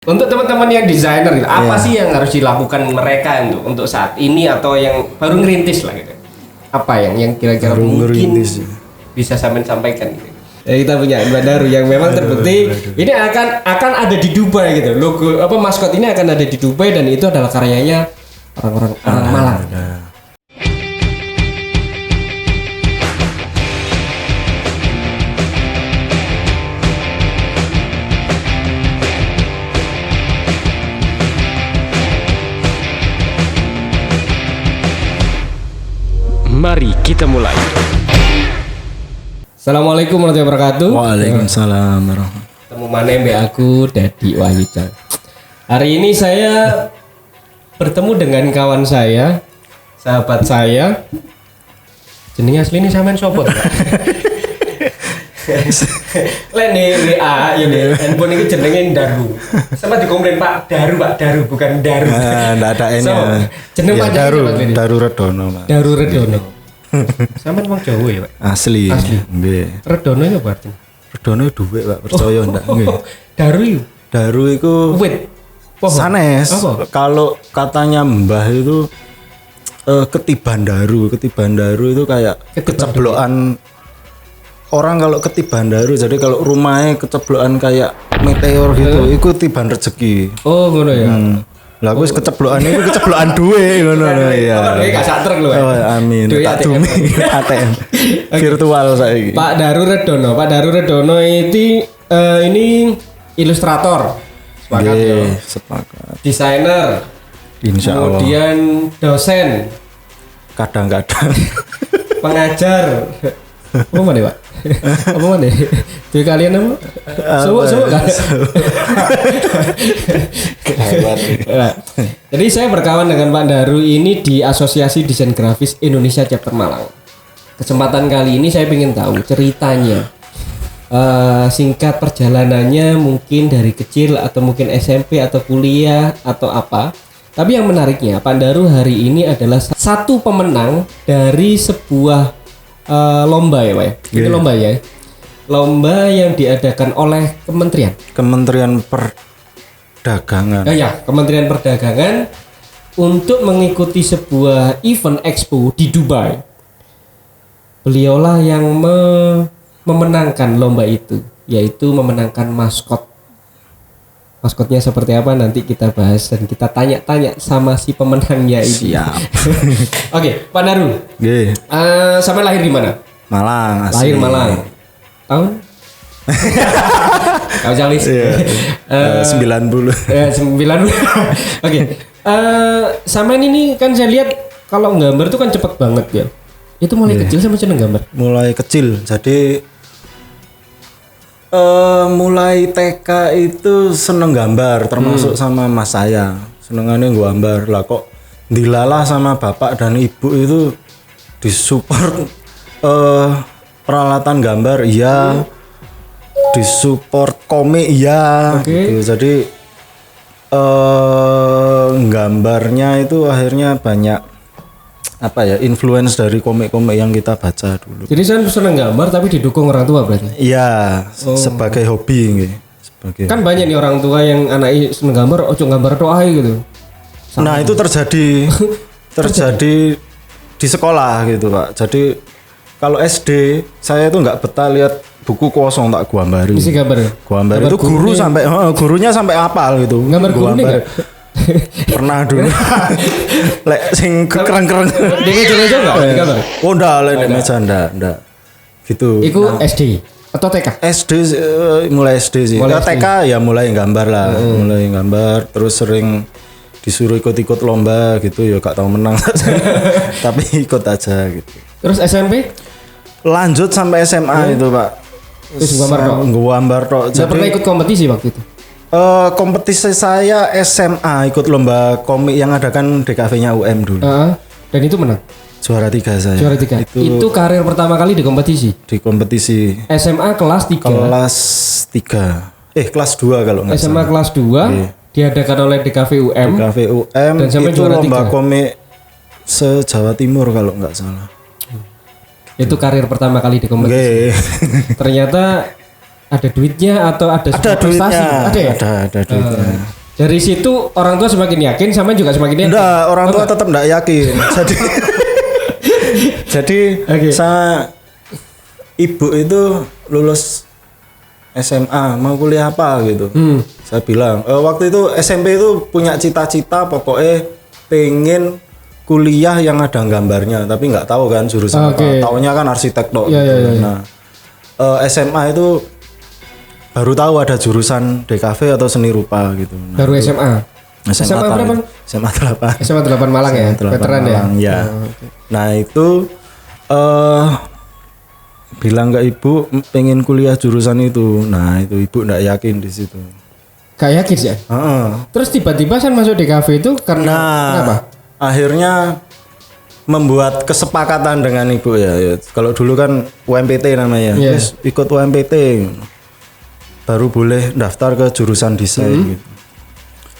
Untuk teman-teman yang desainer gitu, apa sih yang harus dilakukan mereka untuk saat ini atau yang baru ngerintis lah gitu? Apa yang kira-kira mungkin ngerintis bisa sampaikan gitu? Ya, kita punya Mbak Daru yang memang terbukti ini akan ada di Dubai gitu. Logo maskot ini akan ada di Dubai dan itu adalah karyanya orang Malang. Mari kita mulai. Assalamualaikum warahmatullahi wabarakatuh. Waalaikumsalam warahmatullahi. Temu mana mbak aku Dadi Wahyujan. Hari ini saya bertemu dengan kawan saya, sahabat saya. Jenenge asli ini sampean sapa? Lek nih WA ya nih handphone iki jenenge Daru. Sama dikomplain Pak Daru bukan Daru. Enggak ada N. So, jeneng ya, panjang Daru Redono, Pak. Daru Redono. Sampean wong Jawa ya, Pak? Asli. Nggih. Redono itu apa artinya? Redono duwe, Pak, percaya ndak? Nggih. Daru itu. Daru iku Wait. Pohon. Sanes. Apa? Kalau katanya Mbah itu ketiban daru itu kayak keceblokan orang kalau ketiban daru, jadi kalau rumahnya keceblokan kayak meteor gitu, itu tiban rezeki. Oh, ngono ya. Lah wis keceblokan itu keceblokan duwe ngono ya. Duwe gak sak truk lho. Oh, amin. Tak dumi ATM virtual saiki. Pak Daru Redono itu ini ilustrator. Sepakat ya. Sepakat. Desainer. Insyaallah. Kemudian dosen. Kadang-kadang pengajar. Apa mana, Pak? Apa mana? Jadi kalian apa? Suwuk kan? Jadi saya berkawan dengan Pak Daru ini di Asosiasi Desain Grafis Indonesia Chapter Malang. Kesempatan kali ini saya ingin tahu ceritanya. Singkat perjalanannya mungkin dari kecil atau mungkin SMP atau kuliah atau apa. Tapi yang menariknya Pak Daru hari ini adalah satu pemenang dari sebuah lomba ya Pak ya? Itu lomba ya? Lomba yang diadakan oleh Kementerian Perdagangan. Kementerian Perdagangan untuk mengikuti sebuah event expo di Dubai. Beliaulah yang memenangkan lomba itu, yaitu memenangkan maskot. Maskotnya seperti apa nanti kita bahas dan kita tanya-tanya sama si pemenangnya ini. Siap. Oke, Pak Daru. Nggih. Sampai lahir di mana? Malang. Lahir Malang. Tahun? Kau jalis. 90. 90. Oke. Sampean ini kan saya lihat kalau gambar itu kan cepet banget ya. Itu mulai kecil sama seneng gambar? Mulai kecil. Jadi mulai TK itu seneng gambar, termasuk sama mas saya. Senengannya gambar. Lah kok dilalah sama bapak dan ibu itu disupport peralatan gambar iya, disupport komik iya. Gitu. Jadi gambarnya itu akhirnya banyak influence dari komik-komik yang kita baca dulu. Jadi saya seneng gambar tapi didukung orang tua berarti? Iya, sebagai hobi gitu. Kan banyak nih orang tua yang anaknya seneng gambar, ojo gambar doa gitu. Nah itu terjadi di sekolah gitu Pak. Jadi kalau SD saya itu nggak betah lihat buku kosong tak gambari. Isi gambar. Gambar itu guru sampai gurunya sampai hafal gitu. Gambar gurunya pernah dulu. Lek sing kereng-kereng. Di meja enggak? Gambar. Oh enggak, lek di meja enggak. Gitu. Iku SD atau TK? SD mulai SD sih. Mulai TK ya mulai gambar lah. Mulai gambar terus sering disuruh ikut-ikut lomba gitu ya gak tahu menang. Tapi ikut aja gitu. Terus SMP? Lanjut sampai SMA itu Pak. Terus gambar tok. Saya pernah ikut kompetisi waktu itu. Kompetisi saya SMA ikut lomba komik yang adakan DKV-nya UM dulu. Dan itu menang. Juara 3 saya. Juara 3. Itu karir pertama kali di kompetisi. Di kompetisi. SMA kelas 3. Kelas 3. Kelas 2 kalau enggak SMA kelas 2 diadakan oleh DKV UM. DKV UM dan sampai itu juara lomba 3. Komik se-Jawa Timur kalau enggak salah. Itu karir pertama kali di kompetisi. Ternyata ada duitnya atau ada Ada sebuah prestasi? duitnya. Ada ya? Ada duitnya. Dari situ orang tua semakin yakin, sama juga semakin yakin. Enggak, orang tua tetap enggak yakin. Jadi Oke. sama ibu itu lulus SMA mau kuliah apa gitu. Saya bilang waktu itu SMP itu punya cita-cita pokoknya pengen kuliah yang ada gambarnya, tapi nggak tahu kan jurusan Oke. apa. Taunya kan arsitek tok. Iya, gitu. iya, iya. Nah SMA itu baru tahu ada jurusan DKV atau seni rupa gitu. Nah, Baru SMA. SMA berapa? SMA 8. SMA 8 Malang ya, SMA 8 veteran Malang, ya. ya. Nah itu bilang ke ibu pengen kuliah jurusan itu. Nah itu ibu nggak yakin di situ. Gak yakin sih ya. Heeh. Terus tiba-tiba kan masuk di kafe itu karena kenapa? Akhirnya membuat kesepakatan dengan ibu ya. Kalau dulu kan UMPT namanya, Iya. terus ikut UMPT, baru boleh daftar ke jurusan desain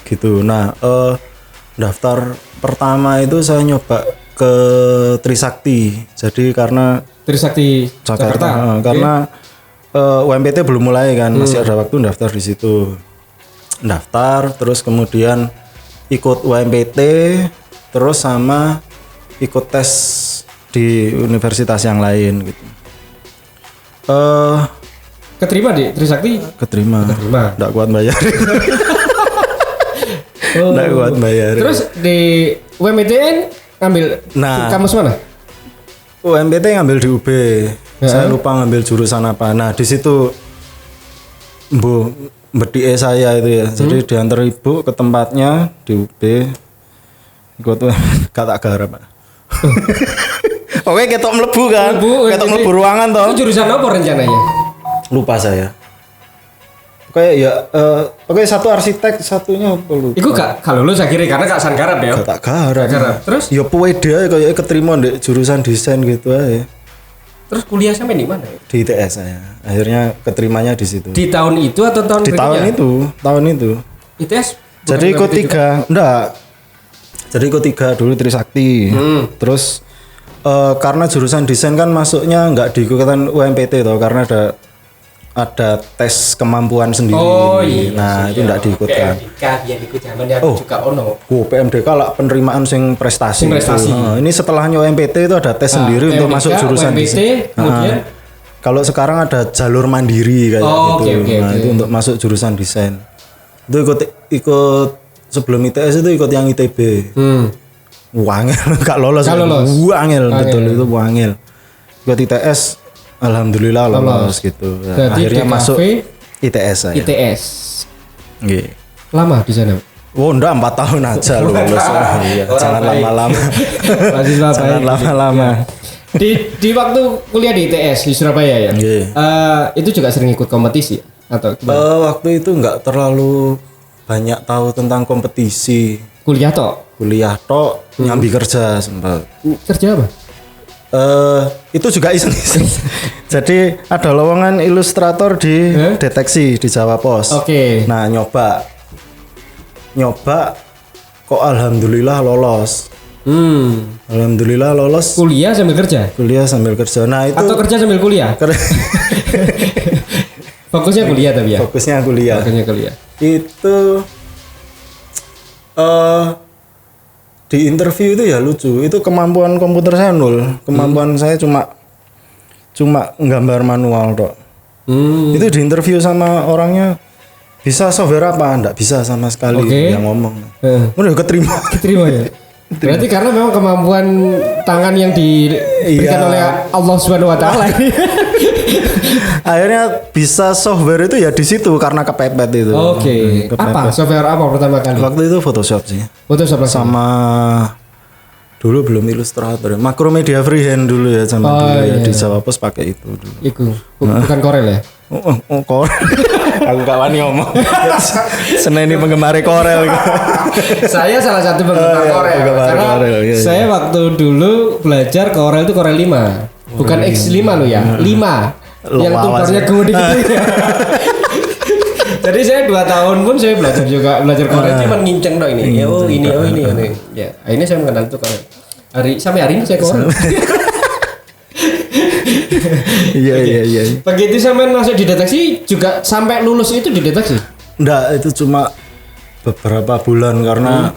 gitu. Nah, daftar pertama itu saya nyoba ke Trisakti. Jadi karena Trisakti Jakarta. karena UMPT belum mulai kan, masih ada waktu daftar di situ. Daftar, terus kemudian ikut UMPT, terus sama ikut tes di universitas yang lain gitu. Keterima di Trisakti? Keterima. Nggak kuat bayar. Oh. Nggak kuat bayar. Terus di UMTN ngambil kampus mana? UMPT ngambil di UB. Saya lupa ngambil jurusan apa. Nah, di situ bedike saya itu ya. Jadi diantar ibu ke tempatnya di UB. Ikut kata garap. Oke, ketok mlebu kan. Ketok mlebu ruangan toh. Itu jurusan apa rencananya? Lupa saya. Kayak ya oke satu arsitek, satunya apa lupa. Iku gak lulus akhirnya karena gak sanggarap ya. Gak tak garap. Terus? Ya pede aja kayak keterima di jurusan desain gitu aja. Terus kuliah sampai di mana? Di ITS saya. Akhirnya keterimanya di situ. Di tahun itu atau tahun Di berikutnya? tahun itu. ITS? Jadi ikut 3. Enggak. Jadi ikut 3 dulu Trisakti. Terus karena jurusan desain kan masuknya enggak diikutan UMPT toh karena ada tes kemampuan sendiri. Oh iya. Nah, itu enggak diikutkan. PMDK biar ikut zamannya juga ono. PMDK lah penerimaan sing prestasi. Sing prestasi. Ini setelahnya UMPT itu ada tes sendiri untuk PMDK, masuk jurusan UMPT, desain. kemudian Kalau sekarang ada jalur mandiri kayak gitu. oke. Itu untuk masuk jurusan desain. Itu ikut sebelum ITS itu ikut yang ITB. Wangel gak lolos. Wangel betul itu wangel. Ikut ITS alhamdulillah lolos gitu. Nah, akhirnya DKV, masuk ITS saya. ITS. Nggih. Lama di sana. Oh enggak 4 tahun aja lulus. Iya, jangan lama-lama. Mahasiswa Jangan baik. lama-lama. Di waktu kuliah di ITS di Surabaya ya. Itu juga sering ikut kompetisi ya? Atau gimana? Waktu itu enggak terlalu banyak tahu tentang kompetisi. Kuliah toh? Kuliah tok, nyambi kerja sempat. Kerja apa? Itu juga iseng-iseng. Jadi ada lowongan ilustrator di deteksi di Jawa Pos. Oke. Nah nyoba kok alhamdulillah lolos. Alhamdulillah lolos. Kuliah sambil kerja? Kuliah sambil kerja. Nah itu Atau kerja sambil kuliah? Fokusnya kuliah tapi ya? Fokusnya kuliah. Fokusnya kuliah. Itu di interview itu ya lucu. Itu kemampuan komputer saya 0. Kemampuan saya cuma nggambar manual tok. Itu di interview sama orangnya bisa software apa? Enggak bisa sama sekali dia ngomong. Udah keterima. Keterima ya. Berarti karena memang kemampuan tangan yang diberikan oleh Allah Subhanahu wa taala. Akhirnya bisa software itu ya di situ karena kepepet itu. Oke. Apa software apa pertama kali? Waktu itu Photoshop sih. Photoshop sama dulu belum Illustrator. Macromedia Freehand dulu ya zaman dulu ya di Jawa Pos pakai itu dulu. Iku bukan Corel ya? Oh Corel. Aku gak wani ngomong. Seneni penggemar Corel. Saya salah satu penggemar Corel. Karena saya waktu dulu belajar Corel itu Corel 5. Bukan X5 lo ya. 5. Yang toolbarnya gede gitu ya. Jadi saya 2 tahun pun saya belajar Corel cuma nginceng dong ini. ini. Ya, akhirnya saya mengenal itu Corel. Sampai hari ini saya Corel. Iya. Begitu sampean masuk di deteksi juga sampai lulus itu di deteksi. Enggak, itu cuma beberapa bulan karena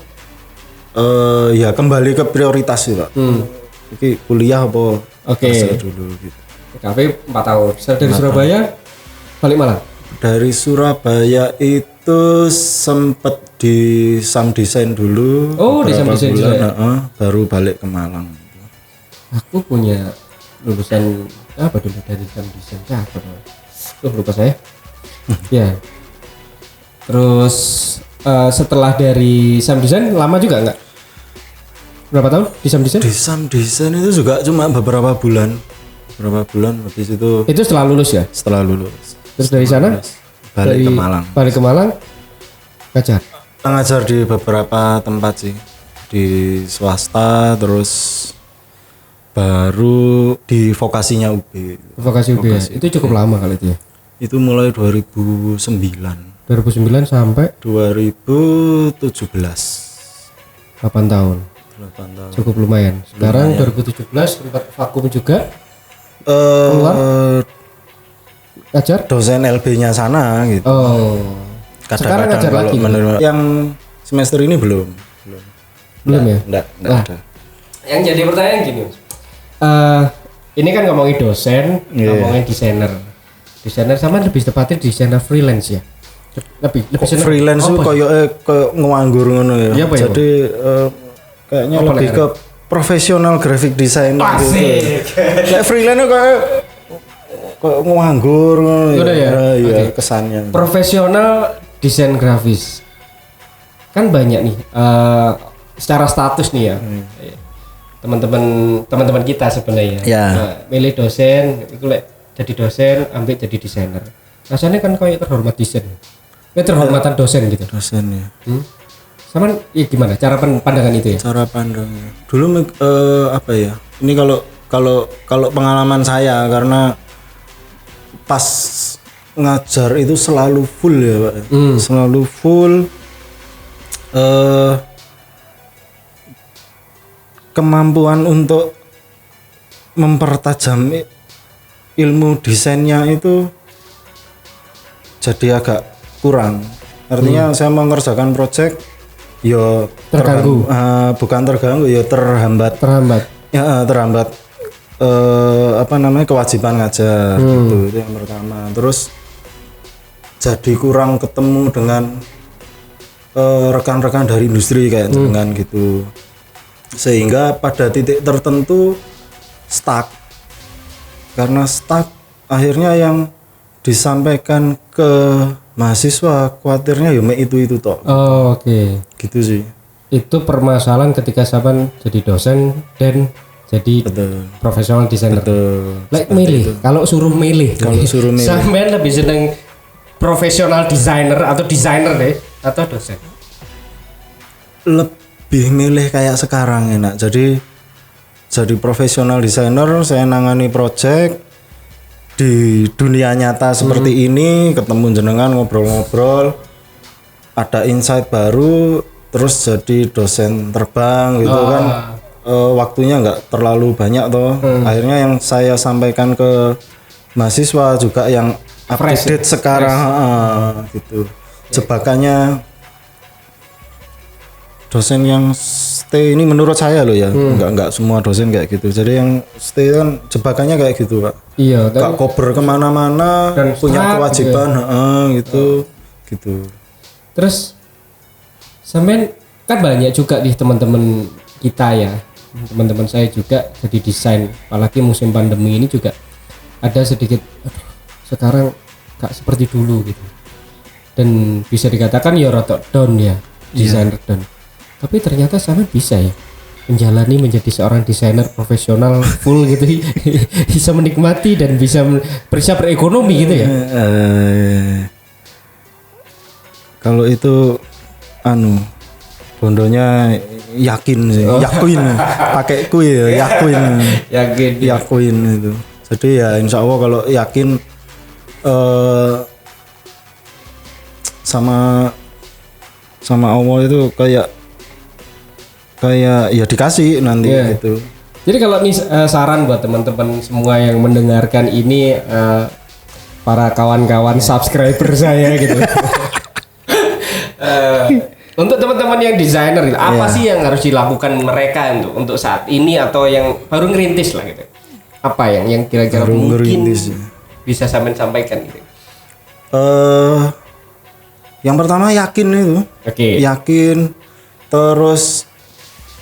ya kembali ke prioritas sih, Pak. Jadi kuliah apa kerja dulu gitu. Tapi 4 tahun. Dari Surabaya balik Malang. Dari Surabaya itu sempet di Sam Design dulu. Oh, di Sam Design juga ya? Baru balik ke Malang. Aku punya lulusan apa dulu dari Sam Design apa? Lupa saya. Ya. Terus setelah dari Sam Design lama juga enggak? Berapa tahun di Sam Design? Di Sam Design itu juga cuma beberapa bulan. Habis itu. Itu setelah lulus ya? Setelah lulus. Terus dari sana balik ke Malang. Balik ke Malang ngajar. Ngajar di beberapa tempat sih. Di swasta terus baru di vokasinya UB. Vokasi UB. Ya? Itu cukup lama kali itu ya. Itu mulai 2009 sampai 2017. 8 tahun. Cukup lumayan. Sekarang 2017 sempat vakum juga. Keluar ngajar dosen LB-nya sana gitu. Oh. Sekarang ngajar lagi. Yang semester ini belum ya? Enggak ada. Yang jadi pertanyaan gini. Ini kan ngomongin dosen, ngomongin desainer. Desainer sama lebih tepatnya desainer freelance ya. Lebih freelance itu kayak nganggur ngono ya. Jadi kayaknya lebih ke profesional graphic design gitu. Kayak freelance kayak nganggur ngono ya. Iya, kesannya. Profesional desain grafis. Kan banyak nih secara status nih ya. Teman-teman kita sebenarnya. Milih dosen, itu jadi dosen, ambil jadi desainer. Rasanya kan kayak terhormat desain. Kayak terhormatan dosen gitu. Dosen ya. Sama ya gimana cara pandangan itu ya? Cara pandangnya. Dulu apa ya? Ini kalau pengalaman saya karena pas ngajar itu selalu full ya, Pak. Selalu full kemampuan untuk mempertajam ilmu desainnya itu jadi agak kurang. Artinya saya mengerjakan project yo terganggu. Bukan terganggu, yo terhambat. Terhambat kewajiban ngajar gitu. Itu yang pertama. Terus jadi kurang ketemu dengan rekan-rekan dari industri kayak dengan gitu. Sehingga pada titik tertentu stuck. Karena stuck akhirnya yang disampaikan ke mahasiswa khawatirnya ya itu toh. Oh, oke. Gitu sih. Itu permasalahan ketika Saban jadi dosen dan jadi profesional desainer. Milih. Kalau suruh milih. Sampean lebih seneng profesional desainer atau desainer deh atau dosen? Lebih milih kayak sekarang enak. Jadi profesional desainer, saya nangani project di dunia nyata seperti ini, ketemu jenengan ngobrol-ngobrol, ada insight baru, terus jadi dosen terbang gitu kan. Waktunya nggak terlalu banyak toh. Akhirnya yang saya sampaikan ke mahasiswa juga yang update sekarang gitu. Jebakannya dosen yang stay ini menurut saya loh ya, nggak semua dosen kayak gitu. Jadi yang stay kan jebakannya kayak gitu, Pak. Iya. Gak kober kemana-mana, dan punya kewajiban, gitu. Terus, sampean kan banyak juga di teman-teman kita ya, teman-teman saya juga jadi desain. Apalagi musim pandemi ini juga ada sedikit, sekarang gak seperti dulu gitu. Dan bisa dikatakan ya rotok down ya, desainer down. Tapi ternyata sampean bisa ya menjalani menjadi seorang desainer profesional full gitu, bisa menikmati dan bisa berekonomi gitu ya. Kalau itu bondonya yakin sih, yakin pakai kui ya, yakin itu. Jadi ya insya Allah kalau yakin sama Allah itu kayak ya dikasih nanti gitu. Jadi kalau nih saran buat teman-teman semua yang mendengarkan ini, para kawan-kawan subscriber saya gitu. Untuk teman-teman yang desainer gitu, apa sih yang harus dilakukan mereka untuk saat ini atau yang baru ngerintis lah gitu? Apa yang kira-kira Baru mungkin ngerintis. bisa sampai sampaikan gitu? Yang pertama yakin itu. Oke. Yakin, terus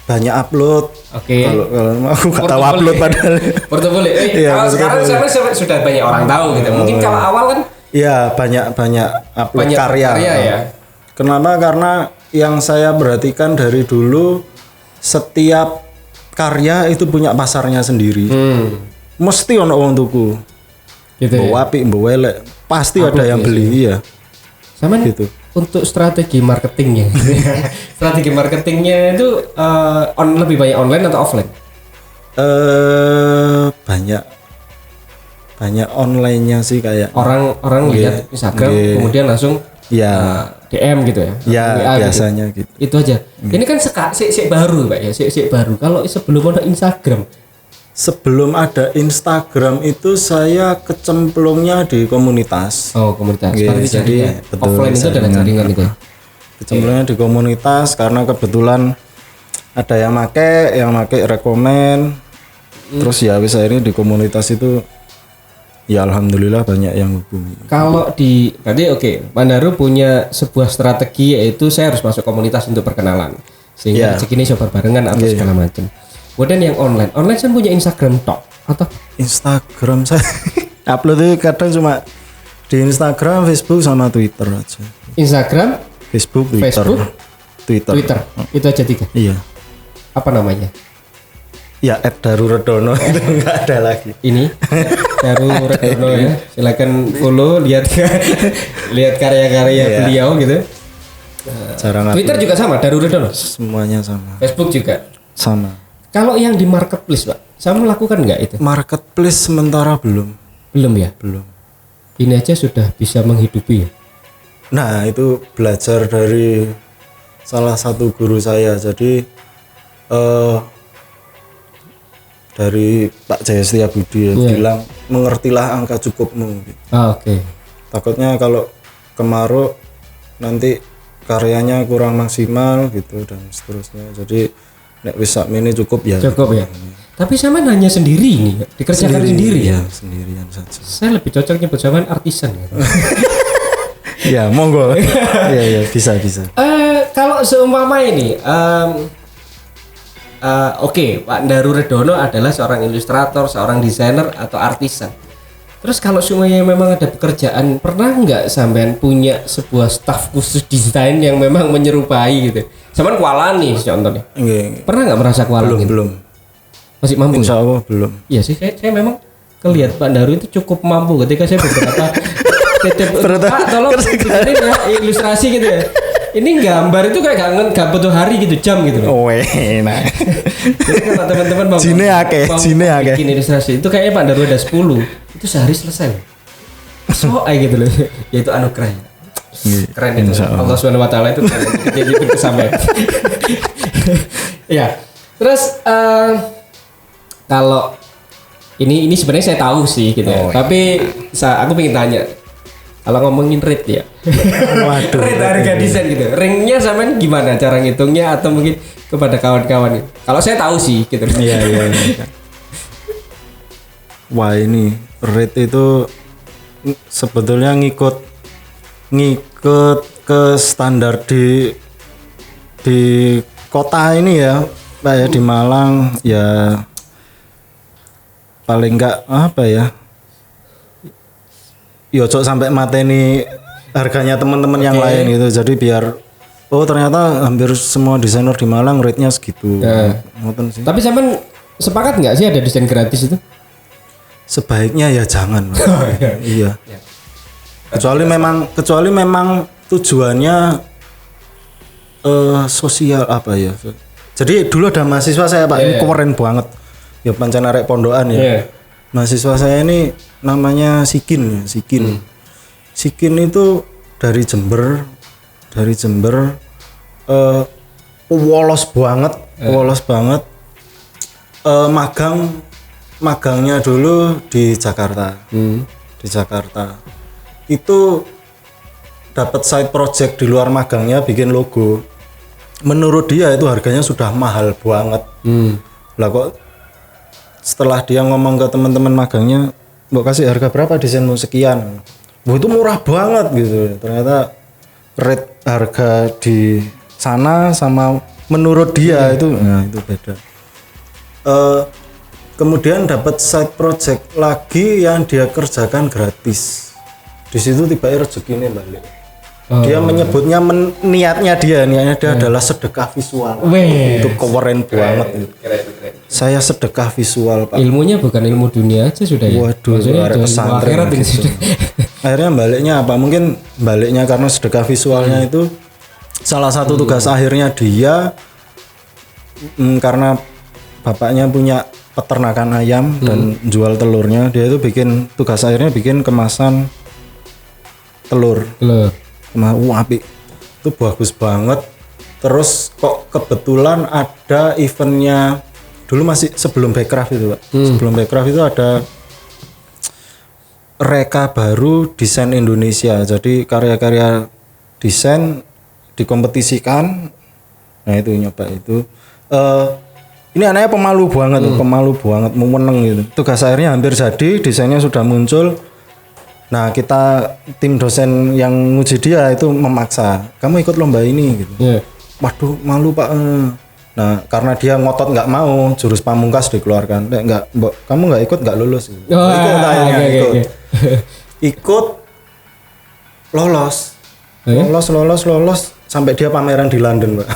banyak upload. Oke. Kalau aku nggak tahu upload padahal. Portofolio. Iya, Kalau sekarang sudah banyak orang tahu gitu. Mungkin kalau awal kan Iya, banyak upload banyak karya. ya. Kenapa? Karena yang saya perhatikan dari dulu, setiap karya itu punya pasarnya sendiri. Mesti ono wong tuku. Gitu ya. Mbok apik, mbok elek, pasti ada yang beli, iya. Sama nih, Gitu. untuk strategi marketingnya. Strategi marketingnya itu lebih banyak online atau offline? Banyak online-nya sih kayak. Orang lihat Instagram kemudian langsung Ya, DM gitu ya. ya WA biasanya gitu. Itu aja. Ini kan sik baru Pak ya, sik baru. Kalau sebelum ada Instagram, Sebelum ada Instagram itu saya kecemplungnya di komunitas. komunitas. Iya, Berarti jadi jaringan. betul, Offline itu adalah jaringan. jaringan itu. Kecemplungnya di komunitas karena kebetulan ada yang make rekomen. Terus ya wis akhirnya di komunitas itu ya alhamdulillah banyak yang hubungi. Kalau berarti Pak Daru punya sebuah strategi, yaitu saya harus masuk komunitas untuk perkenalan sehingga rezeki ini coba barengan atau segala macam. Kemudian yang online saya punya Instagram tok atau Instagram saya upload itu kadang cuma di Instagram, Facebook sama Twitter aja. Instagram, Facebook, Twitter. Itu aja 3. Iya. Apa namanya? Ya @daruredono itu enggak ada lagi. Ini Daru Redono ya. Silakan follow, lihat karya-karya beliau gitu. Cara Twitter juga sama, Daru Redono. semuanya sama. Facebook juga. Sama. Kalau yang di marketplace, Pak, saya melakukan nggak itu? Marketplace sementara belum. Belum ya? Belum. Ini aja sudah bisa menghidupi ya? Nah, itu belajar dari salah satu guru saya. Jadi dari Pak Jaya Setiabudi bilang mengertilah angka cukupmu gitu. Oke. Takutnya kalau kemaruk nanti karyanya kurang maksimal gitu dan seterusnya. Jadi nek wis sakmene cukup ya. Cukup ya. Tapi sama nanya sendiri nih, dikerjakan sendiri ya. Sendirian saja. Saya lebih cocok nyebut zaman artisan ya. Ya, monggo. Iya, bisa. Kalau seumpama ini, Pak Daru Redono adalah seorang ilustrator, seorang desainer atau artisan. Terus kalau semuanya memang ada pekerjaan, pernah nggak sampean punya sebuah staf khusus desain yang memang menyerupai gitu? Sampean kualan nih contohnya. Nggih. Pernah nggak merasa kualan gitu? Belum. Masih mampu? Insya Allah belum. Iya sih, saya memang kelihat Pak Daru itu cukup mampu ketika saya beberapa titip Pak tolong bikinin ya ilustrasi gitu ya. Ini gambar itu kayak gak butuh hari gitu, jam gitu loh. Oh, enak. Jadi kalau teman-teman mau Jine akeh. bikin ilustrasi itu kayaknya Pak Daru ada 10, itu sehari selesai. So gitu loh. Ya itu anugerah. Keren itu. Allah Subhanahu wa taala itu itu kesampaian. Ya. Terus kalau ini sebenarnya saya tahu sih gitu ya. Tapi aku pengen tanya. Kalau ngomongin rate ya. Waduh. Rate harga desain gitu. Ringnya sampean gimana cara ngitungnya atau mungkin kepada kawan-kawan gitu. Kalau saya tahu sih gitu. Iya. Wah, ini rate itu sebetulnya ngikut ke standar di kota ini ya, Pak ya, di Malang ya paling enggak apa ya? Yo cok sampai mateni harganya teman-teman yang lain gitu. Jadi biar ternyata hampir semua desainer di Malang rate-nya segitu. Ngoten sih. Tapi sampean sepakat nggak sih ada desain gratis itu? Sebaiknya ya jangan. Iya. Kecuali memang tujuannya sosial apa ya. Jadi dulu ada mahasiswa saya Pak, ini keren banget. Ya pancen arek pondokan ya. Mahasiswa saya ini namanya Sikin. Sikin itu dari Jember. Polos banget. magangnya dulu di Jakarta. Di Jakarta. Itu dapat side project di luar magangnya bikin logo. Menurut dia itu harganya sudah mahal banget. Lah kok setelah dia ngomong ke teman-teman magangnya, "Mbok kasih harga berapa desainmu?" "Sekian." Wah, itu murah banget gitu. Ternyata rate harga di sana sama menurut dia itu beda. Kemudian dapat side project lagi yang dia kerjakan gratis. Di situ tiba-tiba rezekinya balik. Dia menyebutnya niatnya dia adalah sedekah visual. Itu keren banget gitu. Keren. Saya sedekah visual, Pak. Ilmunya bukan ilmu dunia aja sudah ya. Waduh, Maksudnya ada ilmu pesantren akhirat ini gitu. sudah. Akhirnya baliknya apa? Mungkin baliknya karena sedekah visualnya itu salah satu tugas akhirnya dia karena bapaknya punya peternakan ayam dan jual telurnya, dia itu tugas akhirnya bikin kemasan telur. Apik. Itu bagus banget. Terus kok kebetulan ada eventnya dulu masih sebelum Backcraft itu, Pak. Sebelum Backcraft itu ada Reka baru desain Indonesia. Jadi karya-karya desain dikompetisikan. Nah, itu nyoba itu. Ini anaknya pemalu banget, mau menang gitu. Tugas akhirnya hampir jadi, desainnya sudah muncul. Nah, kita tim dosen yang nguji dia itu memaksa, "Kamu ikut lomba ini," gitu. Waduh, malu, Pak. Nah, karena dia ngotot nggak mau, jurus pamungkas dikeluarkan. Nggak, Mbok, kamu nggak ikut nggak lulus. Gitu. Ikut. Ikut, lolos. Lolos sampai dia pameran di London, Pak.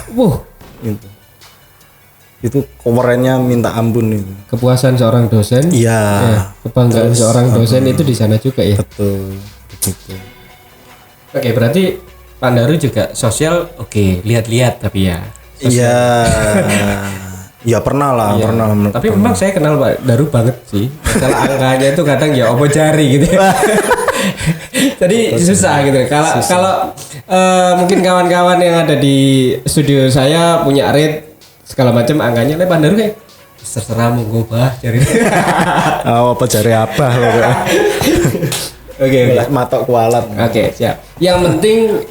Itu kerennya minta ampun itu. Kepuasan seorang dosen. Iya. Kebanggaan seorang dosen itu di sana juga ya. Betul. Begitu. Oke, berarti Pak Daru juga sosial lihat-lihat tapi ya. Iya. Ya pernah lah. Tapi memang saya kenal Pak Daru banget sih. Masalah angkanya itu kadang ya opo jari gitu. Jadi susah gitu. Kalau mungkin kawan-kawan yang ada di studio saya punya rate segala macam angkanya, Pak Daru kayak terserah mau gobah cari. Apa cari apa? Oke. Matok kualat. Oke, siap. Yang penting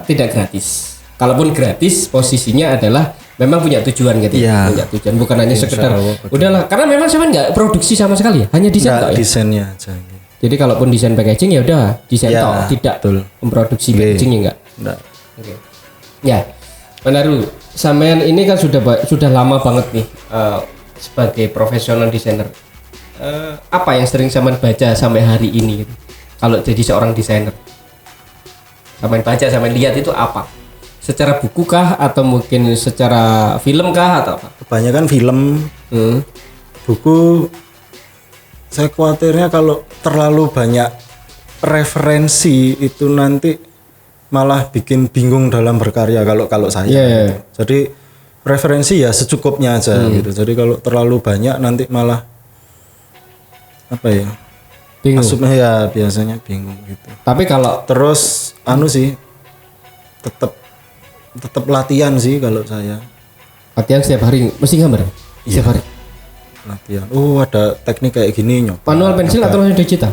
tidak gratis. Kalaupun gratis, posisinya adalah memang punya tujuan gitu. Iya. Punya tujuan, bukan hanya sekedar udahlah. Karena memang saya nggak produksi sama sekali ya, hanya desain kok ya. Desainnya aja. Jadi kalaupun desain packaging ya udah desain tok, tidak memproduksi packaging ya enggak. Oke. Ya, Pak Daru, sampean ini kan sudah lama banget nih sebagai profesional desainer. Apa yang sering sampean baca sampai hari ini gitu? Kalau jadi seorang desainer, sampean baca, sampean lihat itu apa? Secara buku kah atau mungkin secara film kah atau apa? Kebanyakan film, buku. Saya khawatirnya kalau terlalu banyak referensi itu nanti malah bikin bingung dalam berkarya kalau saya. Gitu. Jadi referensi ya secukupnya aja gitu. Jadi kalau terlalu banyak nanti malah apa ya? Bingung. Masuknya ya biasanya bingung gitu. Tapi kalau terus sih tetap latihan sih kalau saya. latihan setiap hari mesti gambar? Setiap hari. Latihan. Ada teknik kayak gini nyoba. Manual pensil atau langsung digital?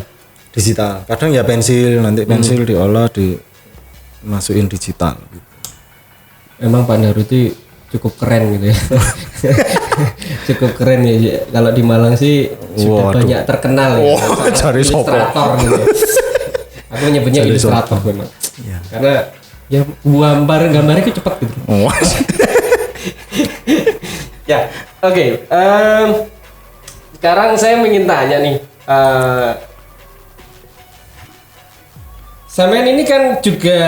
Digital. Kadang ya pensil, nanti pensil diolah dimasukin digital gitu. Emang Pak Daru itu cukup keren gitu ya. Cukup keren ya. Kalau di Malang sih sudah banyak terkenal ya. Cari ilustrator gitu. Aku nyebutnya ilustrator memang. Ya. Karena ya gambarnya itu cepat gitu. Ya, oke. Sekarang saya ingin tanya nih. Sampean ini kan juga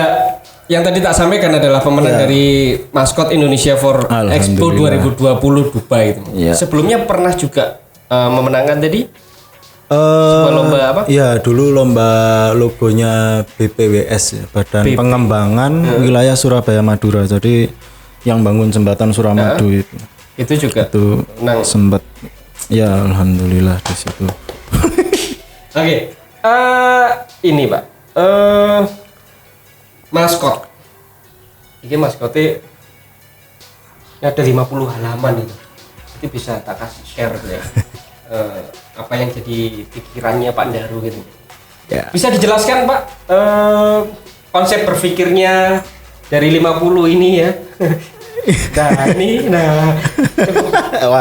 yang tadi tak sampaikan adalah pemenang dari maskot Indonesia for Expo 2020 Dubai itu. Sebelumnya pernah juga memenangkan tadi lomba apa? Iya, dulu lomba logonya BPWS ya, Badan Pengembangan Wilayah Surabaya Madura. Jadi yang bangun jembatan Suramadu itu. Itu juga sempat ya alhamdulillah di situ. Oke. Ini Pak. Maskot. Ini maskotnya ada 50 halaman itu. itu bisa tak kasih share ya. Apa yang jadi pikirannya Pak Daru gitu. Ya. Bisa dijelaskan Pak konsep berpikirnya dari 50 ini ya.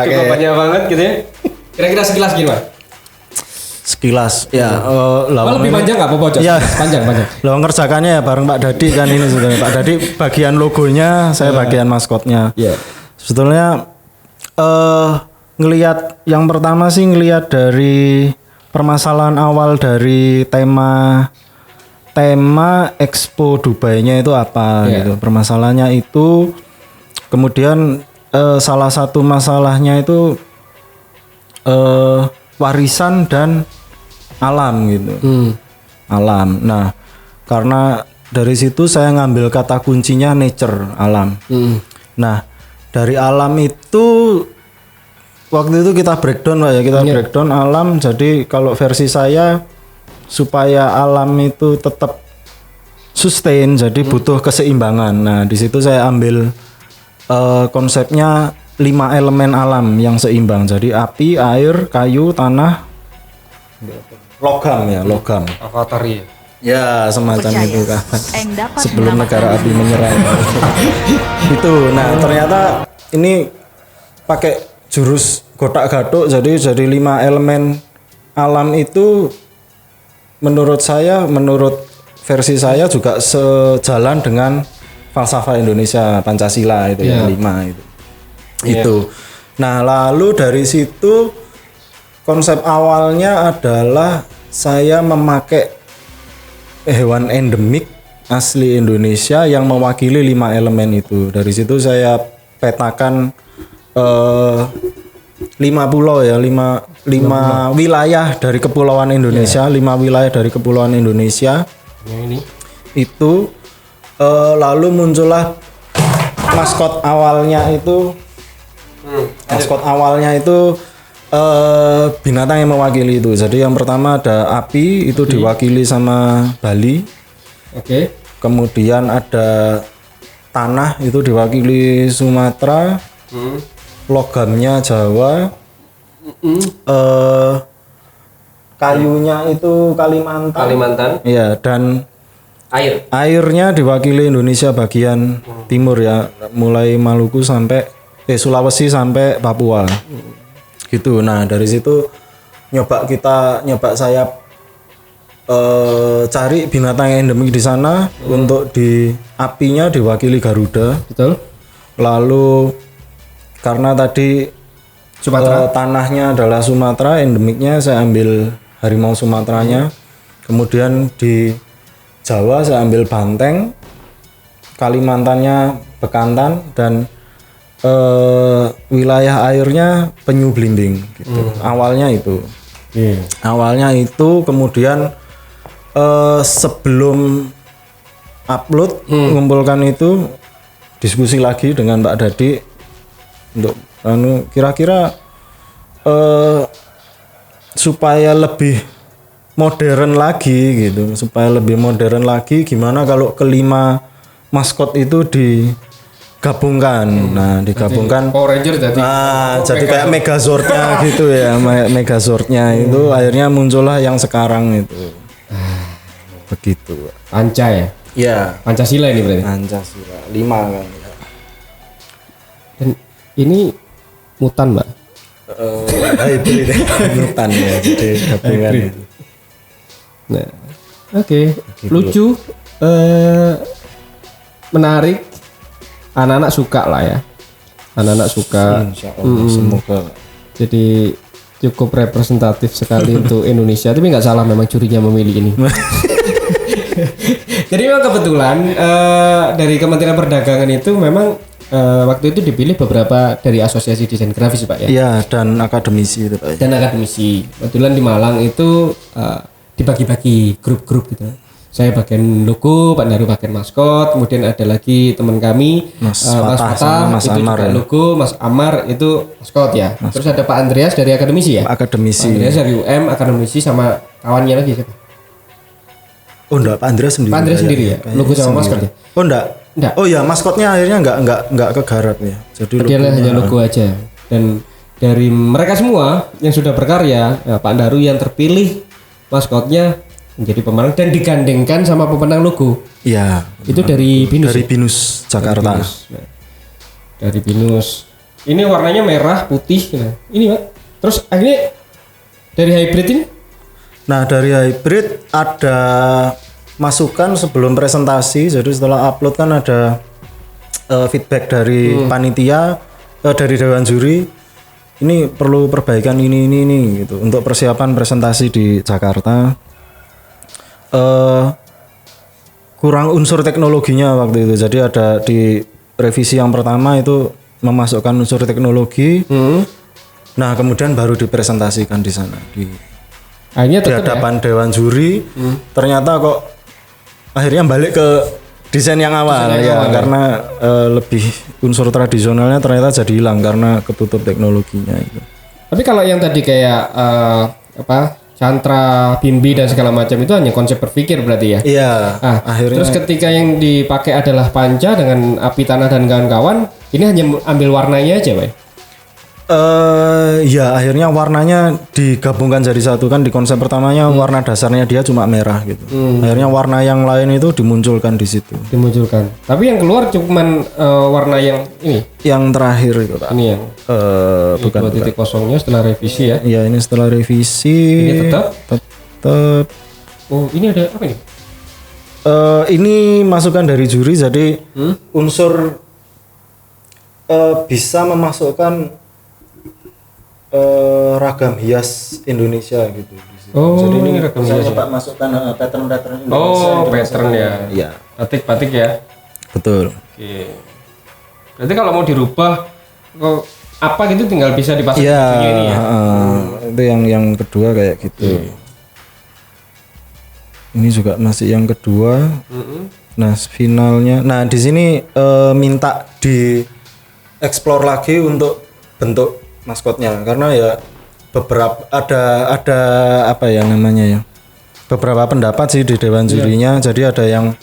Cukup banyak banget gitu ya. Kira-kira sekilas gimana? Sekilas ya lebih panjang nggak apa-apa ya. Panjang Lo ngerjakannya ya bareng Pak Dadi kan ini sebetulnya. Pak Dadi bagian logonya, saya bagian maskotnya. Yeah. Sebetulnya ngelihat yang pertama sih ngelihat dari permasalahan awal dari tema Expo Dubai-nya itu apa gitu. Permasalahannya itu kemudian salah satu masalahnya itu warisan dan alam gitu. Alam. Nah, karena dari situ saya ngambil kata kuncinya nature, alam. Nah, dari alam itu waktu itu kita breakdown Pak ya, kita breakdown alam. Jadi kalau versi saya supaya alam itu tetap sustain, jadi butuh keseimbangan. Nah, di situ saya ambil konsepnya 5 elemen alam yang seimbang. Jadi api, air, kayu, tanah, logam ya, logam. Avatar ya. Ya, semacam itu kan. Sebelum Sebelum negara api menyerang. Itu. Nah, ternyata ini pakai jurus gotak-gatuk jadi 5 elemen alam itu menurut saya, menurut versi saya juga sejalan dengan falsafah Indonesia Pancasila itu yang 5 itu. Itu. Nah, lalu dari situ konsep awalnya adalah saya memakai hewan endemik asli Indonesia yang mewakili 5 elemen itu. Dari situ saya petakan 5 pulau ya, 5 wilayah dari kepulauan Indonesia, 5 wilayah dari kepulauan Indonesia. Yang ini. Itu lalu muncullah maskot awalnya itu. Maskot awalnya itu binatang yang mewakili itu. Jadi yang pertama ada api, itu diwakili sama Bali. Oke. Kemudian ada tanah, itu diwakili Sumatera. Logamnya Jawa. Kayunya itu Kalimantan. Iya, dan airnya diwakili Indonesia bagian timur ya, mulai Maluku sampai Sulawesi sampai Papua. Gitu. Nah, dari situ nyoba saya cari binatang yang endemik di sana. Untuk di apinya diwakili Garuda. Betul. Lalu karena tadi tanahnya adalah Sumatera, endemiknya saya ambil harimau Sumateranya. Kemudian di Jawa saya ambil banteng, Kalimantannya bekantan, dan wilayah airnya penyu belimbing gitu. Awalnya itu. Awalnya itu, kemudian sebelum upload mengumpulkan itu, diskusi lagi dengan Pak Dadi untuk kira-kira supaya lebih modern lagi gitu, gimana kalau kelima maskot itu digabungkan. Nah, digabungkan Power Ranger jadi. Jadi kayak Megazord-nya gitu ya. Megazord-nya itu akhirnya muncullah yang sekarang itu. Begitu. Panca ya? Iya. Pancasila ini berarti. Pancasila 5 kan. Dan ini mutan, Mbak. Hybrid mutan ya, jadi gabungan. Nah, oke. Lucu, menarik. Anak-anak suka lah ya. Anak-anak suka. Insyaallah, semoga. Jadi cukup representatif sekali untuk Indonesia. Tapi nggak salah memang curinya memilih ini. Jadi memang kebetulan dari Kementerian Perdagangan itu memang waktu itu dipilih beberapa dari Asosiasi Desain Grafis Pak ya. Iya, dan akademisi itu Pak. Dan akademisi. Kebetulan di Malang itu dibagi-bagi grup-grup gitu. Saya bagian logo, Pak Daru bagian maskot, kemudian ada lagi teman kami Mas Fatah Mas itu Amar juga ya. logo, Mas Amar itu maskot ya. Terus ada Pak Andreas dari akademisi ya. Akademisi. Pak Andreas dari UM, akademisi sama kawannya lagi siapa? Oh enggak, Pak Andreas sendiri. Pak Andreas sendiri ya. Logo sama maskot ya. Oh enggak. Oh ya, maskotnya akhirnya enggak kegarap ya. Jadi dia hanya logo aja. Dan dari mereka semua yang sudah berkarya, ya, Pak Daru yang terpilih maskotnya menjadi pemenang dan digandengkan sama pemenang logo. Iya. Itu dari Binus. Dari Binus Jakarta. Dari Binus. Ini warnanya merah, putih. Nah, ini Pak. Terus akhirnya dari hybrid ini? Nah dari hybrid ada masukan sebelum presentasi. Jadi setelah upload kan ada feedback dari panitia, dari dewan juri. Ini perlu perbaikan ini gitu untuk persiapan presentasi di Jakarta. Kurang unsur teknologinya waktu itu. Jadi ada di revisi yang pertama itu memasukkan unsur teknologi. Nah kemudian baru dipresentasikan di sana di hadapan dewan juri. Ternyata kok akhirnya balik ke desain yang awal karena lebih unsur tradisionalnya ternyata jadi hilang karena ketutup teknologinya itu. Tapi kalau yang tadi kayak Cantra, Bimbi dan segala macam itu hanya konsep berpikir berarti ya? Iya. Akhirnya. Terus ketika yang dipakai adalah panca dengan api tanah dan kawan-kawan, ini hanya ambil warnanya aja, Pak? Ya akhirnya warnanya digabungkan jadi satu kan. Di konsep pertamanya warna dasarnya dia cuma merah gitu. Akhirnya warna yang lain itu dimunculkan di situ. Dimunculkan. Tapi yang keluar cuman warna yang ini. Yang terakhir itu Pak. Ini yang bukan 2.0-nya setelah revisi ya. Iya ini setelah revisi. Ini tetap. Oh ini ada apa ini? Ini masukan dari juri jadi unsur bisa memasukkan ragam hias Indonesia gitu. Jadi ini ragam hias. Saya masukkan pattern-pattern Indonesia. Oh, pattern ya. Iya. Batik-batik ya. Betul. Oke. Berarti kalau mau dirubah apa gitu tinggal bisa dipasang ini ya. Itu yang kedua kayak gitu. Ini juga masih yang kedua. Nah, finalnya. Nah, di sini minta di explore lagi untuk bentuk maskotnya karena ya beberapa ada apa ya namanya ya beberapa pendapat sih di dewan jurinya. Jadi ada yang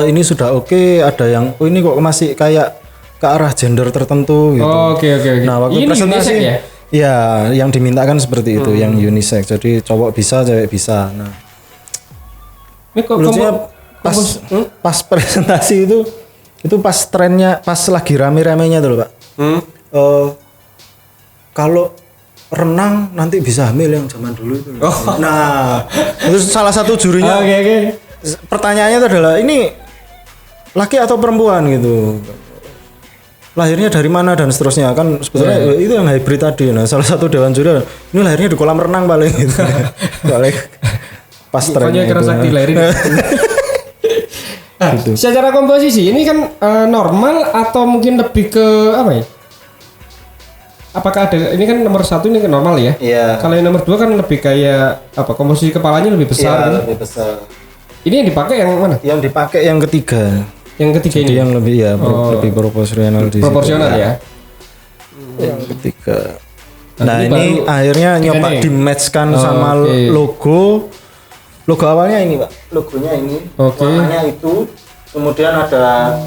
ini sudah oke, ada yang ini kok masih kayak ke arah gender tertentu gitu. Oke. Nah waktu ini presentasi ya yang dimintakan seperti itu yang unisex, jadi cowok bisa cewek bisa. Nah ini lucunya pas presentasi itu pas trennya, pas lagi rame-ramenya tuh Pak. Kalau renang nanti bisa hamil yang zaman dulu itu. Nah, itu salah satu jurinya. Pertanyaannya itu adalah ini laki atau perempuan gitu. Lahirnya dari mana dan seterusnya kan sebetulnya itu yang hybrid tadi. Nah, salah satu dewan juri ini lahirnya di kolam renang paling gitu. Paling pas trennya itu. Gitu. Secara komposisi ini kan normal atau mungkin lebih ke apa ya? Apakah ada ini kan nomor 1 ini kan normal ya? Iya. Kalau yang nomor 2 kan lebih kayak apa? Komposisi kepalanya lebih besar gitu. Lebih besar. Ini yang dipakai yang mana? Yang dipakai yang ketiga. Yang ketiga jadi ini yang lebih ya lebih proporsional di proporsional situ, ya. Yang ketiga. Nah, ini akhirnya nyoba di-matchkan sama logo. Logo awalnya ini, Pak. Logonya ini. Warnanya itu. Kemudian ada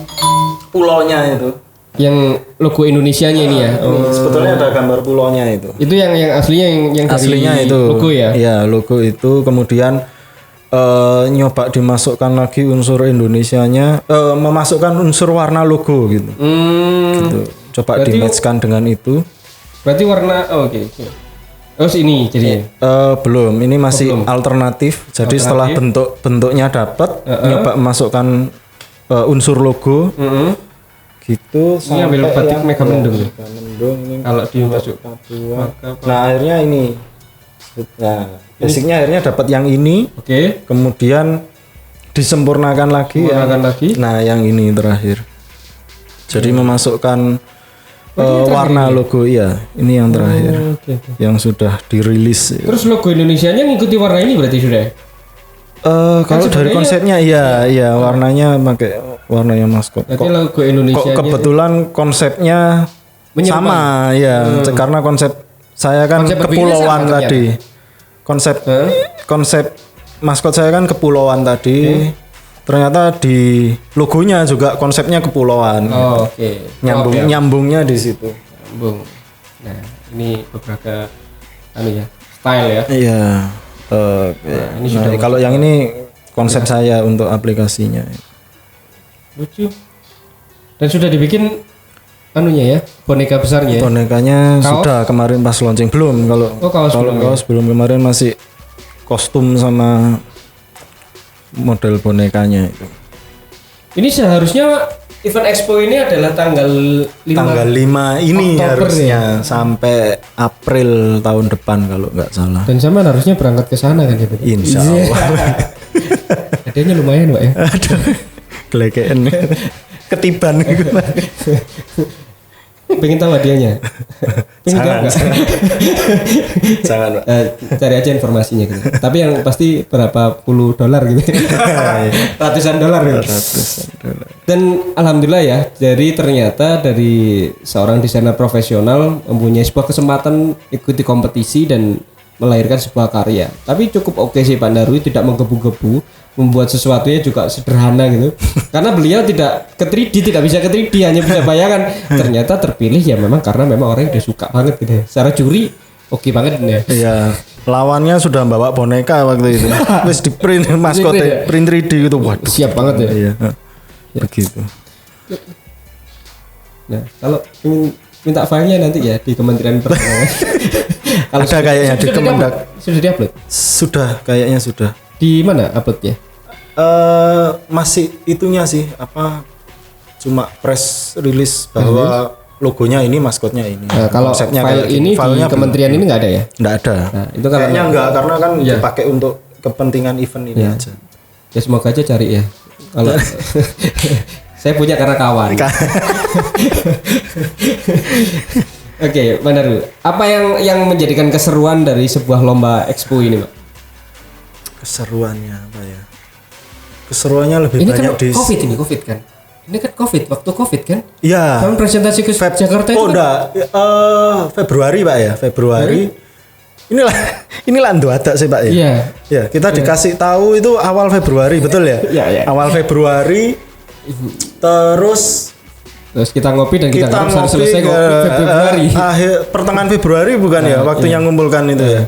pulaunya itu. Yang logo Indonesianya ini ya. Sebetulnya ada gambar pulaunya itu. Itu yang aslinya yang aslinya dari itu logo ya. Iya, logo itu kemudian nyoba dimasukkan lagi unsur Indonesianya, memasukkan unsur warna logo gitu. Gitu. Coba di-matchkan dengan itu. Berarti warna oke. Terus ini jadi belum, ini masih belum. Alternatif. Jadi setelah bentuknya dapat, nyoba memasukkan unsur logo. Gitu. Ini ambil batik Megamendung ya. Kalau dimasuk Papua. Nah, akhirnya ini. Nah, basicnya akhirnya dapat yang ini. Oke. Kemudian disempurnakan lagi. Nah, yang ini terakhir. Jadi memasukkan warna logo ya. Ini yang terakhir. Yang sudah dirilis. Terus logo Indonesianya ngikuti warna ini berarti sudah? Kalau dari konsepnya iya warnanya pakai warna yang maskot. Berarti logo Indonesia. Kok kebetulan konsepnya sama ya, karena konsep saya kan kepulauan tadi. Konsep maskot saya kan kepulauan tadi. Ternyata di logonya juga konsepnya kepulauan. Oke. Nyambungnya di situ. Nah, ini beberapa style ya. Iya. Ini sudah kalau yang ini konsep saya untuk aplikasinya. Lucu. Dan sudah dibikin ya, boneka besarnya. Bonekanya Kaos? sudah kemarin pas launching belum kalau Kaos belum. kaos belum kemarin masih kostum sama model bonekanya itu. Ini seharusnya event expo ini adalah tanggal 5 Tanggal 5 ini Oktober harusnya sampai April tahun depan kalau nggak salah. dan zaman harusnya berangkat ke sana kan gitu. Insya Allah. Hadiahnya lumayan, Pak ya. Aduh, gelekean. Ketiban gitu. Pengen tahu hadiahnya? Pengen tahu Jangan. nggak? Jangan, Pak. Cari aja informasinya gitu. Tapi yang pasti berapa puluh dolar gitu. Ratusan dolar gitu. Dan alhamdulillah ya, jadi ternyata dari seorang desainer profesional mempunyai sebuah kesempatan ikuti kompetisi dan melahirkan sebuah karya. Tapi cukup oke sih Pak Darwi, tidak menggebu-gebu, membuat sesuatunya juga sederhana gitu. Karena beliau tidak ke 3D, tidak bisa ke 3D, hanya bisa bayangan. Ternyata terpilih ya memang karena memang orang udah suka banget gitu. Secara juri oke banget ya. Iya, lawannya sudah bawa boneka waktu itu. Terus di print maskotnya, print 3D gitu. Waduh. Siap banget ya. Iya. Begitu. Nah, kalau ingin minta filenya nanti ya di Kementerian Perdagangan. Kalau Ada kayaknya di Kemendak. Sudah diupload? Sudah, kayaknya sudah. Di mana uploadnya? Masih itunya sih apa? Cuma press release bahwa logonya ini, maskotnya ini. Nah, kalau Konsepnya file kayak gini. ini di Filenya kementerian ini nggak ada ya? Nggak ada. Nah, itu kalau Kayaknya enggak karena kan Iya. dipakai untuk kepentingan event ini aja. ya semoga aja cari ya. Kalau saya punya karena kawan. Oke, benar dulu. Apa yang menjadikan keseruan dari sebuah lomba expo ini, Pak? Keseruannya apa ya? Keseruannya lebih Ini banyak kan di COVID kan? Ini kan waktu COVID kan? Iya. Kamu presentasi ke Jakarta itu Oh, kan? enggak. Februari, Pak ya. Februari. Inilah Andoada sih, Pak ya. Iya. Ya, kita dikasih tahu itu awal Februari, betul ya? Iya, iya. Awal Februari. Terus Terus kita ngopi dan kita harus ngopi selesai ke ngopi Februari. akhir pertengahan Februari bukan ya? Waktunya ngumpulkan itu ya.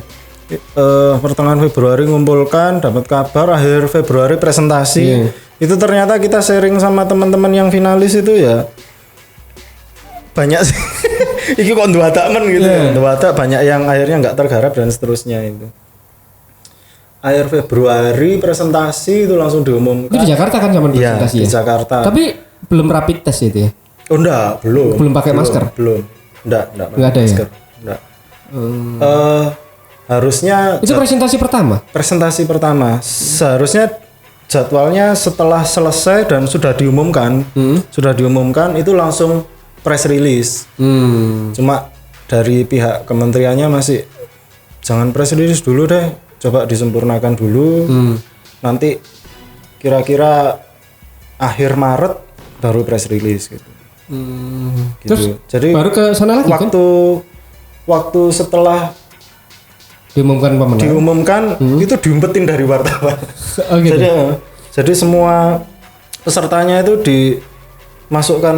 Pertengahan Februari ngumpulkan, dapat kabar akhir Februari presentasi. Iya. Itu ternyata kita sharing sama teman-teman yang finalis itu ya banyak sih. Iki kok dua temen gitu ya. Dua banyak yang akhirnya nggak tergarap dan seterusnya itu. Akhir Februari presentasi itu langsung diumumkan. Itu di Jakarta kan zaman Iya, presentasi di ya? Jakarta. Tapi belum rapid test itu ya? Oh enggak, belum. Belum pakai masker? Belum. Enggak Enggak pakai ada ya? masker. Enggak. Harusnya Itu presentasi pertama? presentasi pertama. Seharusnya jadwalnya setelah selesai dan sudah diumumkan, itu langsung press release. Cuma dari pihak kementeriannya masih jangan press release dulu deh, coba disempurnakan dulu. Nanti kira-kira akhir Maret baru press release gitu. Gitu. Terus Jadi baru ke sana lagi kan? waktu setelah Diumumkan pemenang. itu diumpetin dari wartawan. Oh gitu. Jadi semua pesertanya itu dimasukkan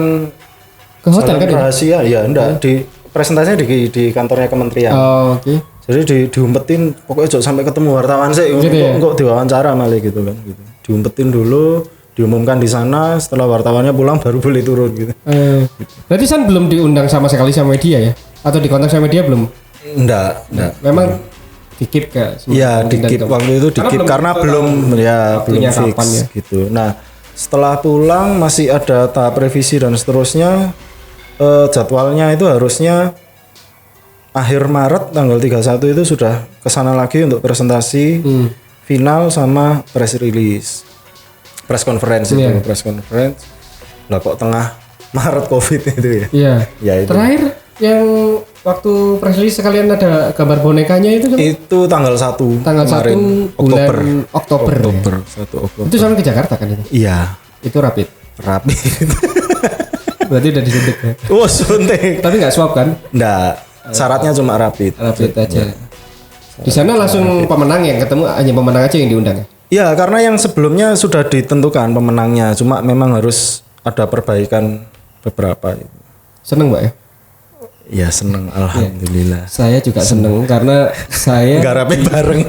Ke hotel saling kan? Ya? rahasia, ya enggak di presentasinya di kantornya kementerian. Oh, oke. Jadi diumpetin pokoknya jangan sampai ketemu wartawan sih, kok diwawancara malah gitu kan gitu. Diumpetin dulu, diumumkan di sana, setelah wartawannya pulang baru boleh turun gitu. Berarti San belum diundang sama sekali sama media ya? Atau dikontak sama media belum? Enggak. Memang dikip ke Iya, dikip waktu itu dikip karena belum waktunya fix kapan ya? gitu. Nah, setelah pulang masih ada tahap revisi dan seterusnya. Jadwalnya itu harusnya akhir Maret tanggal 31 itu sudah kesana lagi untuk presentasi final sama press release, press conference itu, press conference. Lah kok tengah Maret COVID itu ya? Iya. Ya itu. Terakhir yang waktu press release sekalian ada gambar bonekanya itu kan? Itu tanggal 1 Tanggal 1 bulan Oktober. Oktober, 1 Oktober. Itu sama ke Jakarta kan itu? Iya, Itu rapid. rapi. Berarti udah disuntik ya? Oh, suntik. Tapi nggak swab kan? Enggak, syaratnya cuma rapid. Rapid aja. Di sana langsung pemenang yang ketemu, hanya pemenang aja yang diundang ya? Ya, karena yang sebelumnya sudah ditentukan pemenangnya, cuma memang harus ada perbaikan beberapa. Seneng Mbak ya? Ya seneng, alhamdulillah. Saya juga seneng karena saya Garape bareng.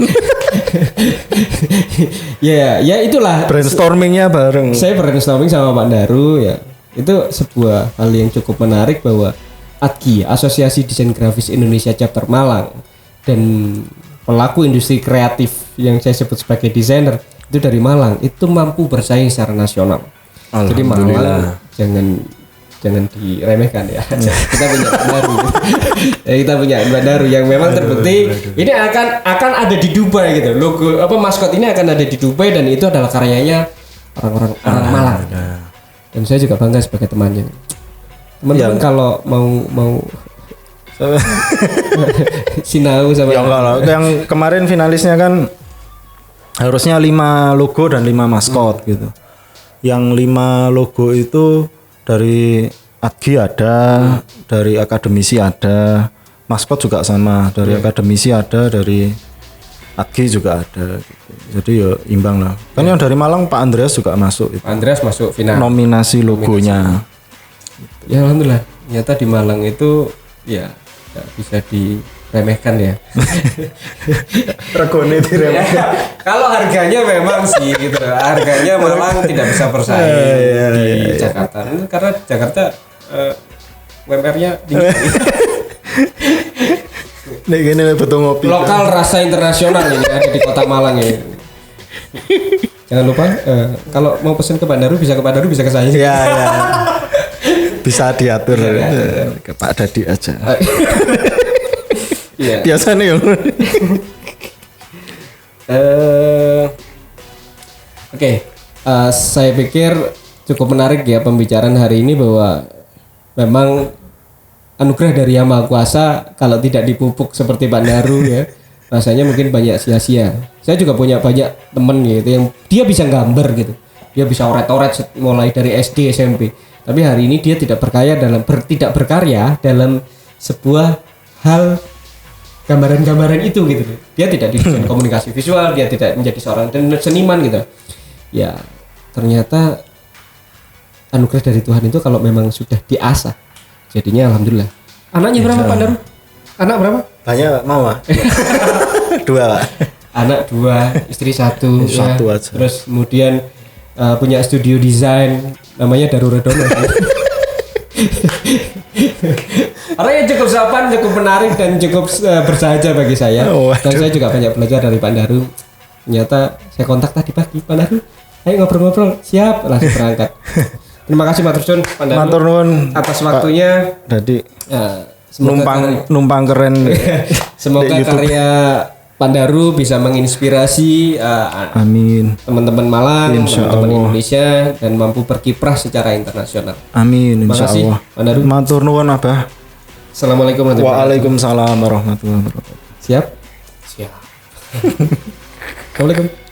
ya itulah Brainstormingnya bareng. saya brainstorming sama Pak Daru ya. Itu sebuah hal yang cukup menarik bahwa ADGI, Asosiasi Desain Grafis Indonesia Chapter Malang, dan pelaku industri kreatif yang saya sebut sebagai desainer itu dari Malang itu mampu bersaing secara nasional. Jadi Malang jangan diremehkan ya. Kita punya baru. Kita punya baru yang memang terbukti ini akan ada di Dubai gitu. Logo maskot ini akan ada di Dubai dan itu adalah karyanya orang Malang. Dan saya juga bangga sebagai temannya. Teman-teman kalau mau sinau sama ya enggak lah. Yang kemarin finalisnya kan harusnya 5 logo dan 5 maskot gitu. Yang 5 logo itu dari ADGI ada, dari akademisi ada, maskot juga sama, dari akademisi ada, dari ADGI juga ada gitu. Jadi ya imbang lah. Kan yang dari Malang Pak Andreas juga masuk itu. Pak Andreas masuk final. Nominasi logonya. Ya alhamdulillah. Ternyata di Malang itu ya nggak bisa diremehkan ya. Regone diremehkan. Ya, kalau harganya memang sih gitu. Harganya Malang tidak bisa bersaing di Jakarta. Karena Jakarta UMR-nya tinggi. Nek gini lah betul ngopi. Lokal rasa internasional ini ada di Kota Malang ya. Jangan lupa kalau mau pesen ke Pak Daru bisa ke Pak Daru, bisa ke saya. Ya. Bisa diatur ke Pak Dadi aja. Iya. Biasanya yang Oke, saya pikir cukup menarik ya pembicaraan hari ini bahwa memang anugerah dari Yang Maha Kuasa kalau tidak dipupuk seperti Pak Daru ya, rasanya mungkin banyak sia-sia. Saya juga punya banyak temen gitu yang dia bisa gambar gitu, dia bisa oret-oret mulai dari SD SMP. Tapi hari ini dia tidak tidak berkarya dalam sebuah hal gambaran-gambaran itu gitu. Dia tidak di desain komunikasi visual, dia tidak menjadi seorang seniman gitu. Ya, ternyata anugerah dari Tuhan itu kalau memang sudah diasah, jadinya alhamdulillah. Anaknya berapa Pak Daru? Anak berapa? banyak mau ah. 2 Pak. Anak 2, istri 1. Satu ya. aja. Terus kemudian punya studio desain namanya Daru Redono. Orangnya cukup sopan, cukup menarik dan cukup bersahaja bagi saya. Dan saya juga banyak belajar dari Pak Daru. Ternyata saya kontak tadi pagi, Pak Daru, ayo ngobrol-ngobrol. Siap, langsung berangkat. Terima kasih Matur Sun, Pak Daru. Matur nuwun atas waktunya. Tadi Semoga numpang keren. Semoga karya Pak Daru bisa menginspirasi amin teman-teman Malang, teman-teman Indonesia dan mampu berkiprah secara internasional. Amin Terima kasih, insyaallah. Pak Daru. Matur nuwun Abah. Assalamualaikum warahmatullahi wabarakatuh. Waalaikumsalam warahmatullahi wabarakatuh. Siap? Siap. Assalamualaikum.